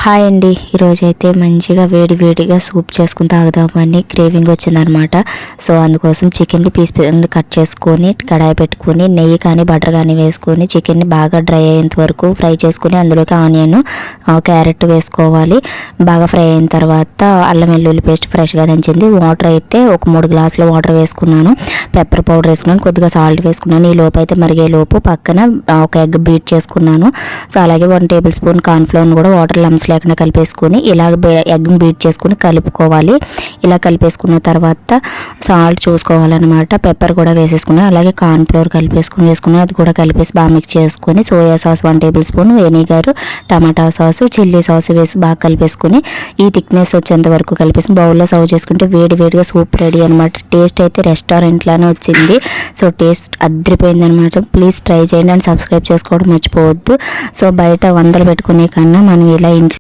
Hi అండి, ఈరోజైతే మంచిగా వేడిగా సూప్ చేసుకుని తాగుదామని క్రేవింగ్ వచ్చిందనమాట. సో అందుకోసం చికెన్ని పీస్ కట్ చేసుకొని కడాయి పెట్టుకొని నెయ్యి కానీ బటర్ కానీ వేసుకొని చికెన్ని బాగా డ్రై అయ్యేంత వరకు ఫ్రై చేసుకొని అందులోకి ఆనియన్ క్యారెట్ వేసుకోవాలి. బాగా ఫ్రై అయిన తర్వాత అల్లం వెల్లుల్లి పేస్ట్ ఫ్రెష్గా దంచింది. వాటర్ అయితే ఒక 3 గ్లాసుల వాటర్ వేసుకున్నాను. పెప్పర్ పౌడర్ వేసుకున్నాను, కొద్దిగా సాల్ట్ వేసుకున్నాను. ఈ లోపు అయితే మరిగే లోపు పక్కన ఒక ఎగ్ బీట్ చేసుకున్నాను. సో అలాగే 1 టేబుల్ స్పూన్ కార్న్ఫ్లోర్ కూడా వాటర్ లమ్స్ లేకుండా కలిపేసుకొని ఇలా ఎగ్ని బీట్ చేసుకుని కలుపుకోవాలి. ఇలా కలిపేసుకున్న తర్వాత సాల్ట్ చూసుకోవాలన్నమాట. పెప్పర్ కూడా వేసేసుకున్నాను. అలాగే కార్న్ఫ్లోర్ వేసుకుని అది కూడా కలిపేసి బాగా మిక్స్ చేసుకొని soya sauce 1 tablespoon, vinegar, tomato sauce, chilli sauce వేసి బాగా కలిపేసుకొని ఈ థిక్నెస్ వచ్చేంత వరకు కలిపేసి బౌల్లో సర్వ్ చేసుకుంటే వేడిగా సూప్ రెడీ అనమాట. టేస్ట్ అయితే రెస్టారెంట్లోనే వచ్చింది. సో టేస్ట్ అదిరిపోయింది అనమాట. ప్లీజ్ ట్రై చేయండి అండ్ సబ్స్క్రైబ్ చేసుకోవడం మర్చిపోవద్దు. సో బయట 100 పెట్టుకునే కన్నా మనం ఇలా ఇంట్లో